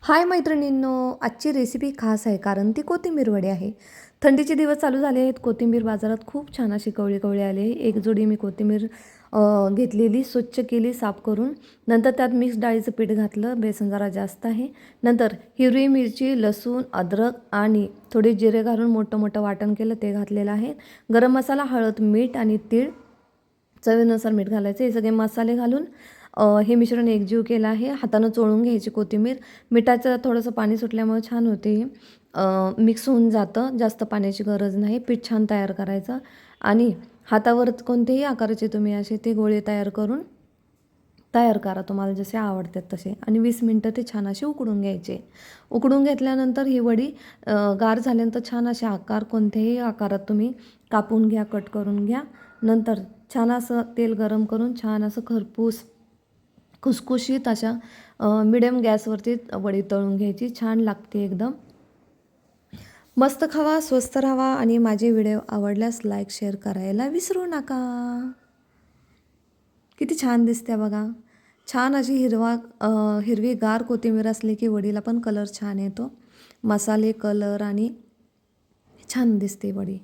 हाय मैत्रिणींनो, आजची रेसिपी खास आहे कारण ती कोथिंबीर वडी आहे. थंडीचे दिवस चालू झाले आहेत. कोथिंबीर बाजारात खूप छान अशी कवळी आली आहे. एक जोडी मी कोथिंबीर घेतलेली, स्वच्छ केली साफ करून. नंतर त्यात मिक्स डाळीचं पीठ घातलं, बेसन जरा जास्त आहे. नंतर हिरवी मिरची, लसूण, अद्रक आणि थोडे जिरे घालून मोठं वाटण केलं, ते घातलेलं आहे. गरम मसाला, हळद, मीठ आणि तीळ, चवीनुसार मीठ घालायचं. हे सगळे मसाले घालून हे मिश्रण एकजीव केलं आहे. हातानं चोळून घ्यायची कोथिंबीर. मिठाचं थोडंसं पाणी सुटल्यामुळे छान होते, मिक्स होऊन जातं, जास्त पाण्याची गरज नाही. पीठ छान तयार करायचं आणि हातावर कोणतेही आकाराचे तुम्ही असे ते गोळे तयार करा, तुम्हाला जसे आवडतात तसे. आणि 20 मिनटं ते छान असे उकडून घ्यायचे. उकडून घेतल्यानंतर ही वडी गार झाल्यानंतर छान असे आकार, कोणत्याही आकारात तुम्ही कापून घ्या, कट करून घ्या. नंतर छान असं तेल गरम करून छान असं खरपूस खुसखुशीत अशा मिडियम गॅसवरती वडी तळून घ्यायची. छान लागते एकदम. मस्त खावा, स्वस्त राहावा आणि माझे व्हिडिओ आवडल्यास लाईक शेअर करायला विसरू नका. किती छान दिसते बघा. छान अशी हिरवीगार कोथिंबीर असली की वडीला पण कलर छान येतो. मसाले, कलर आणि छान दिसते वडी.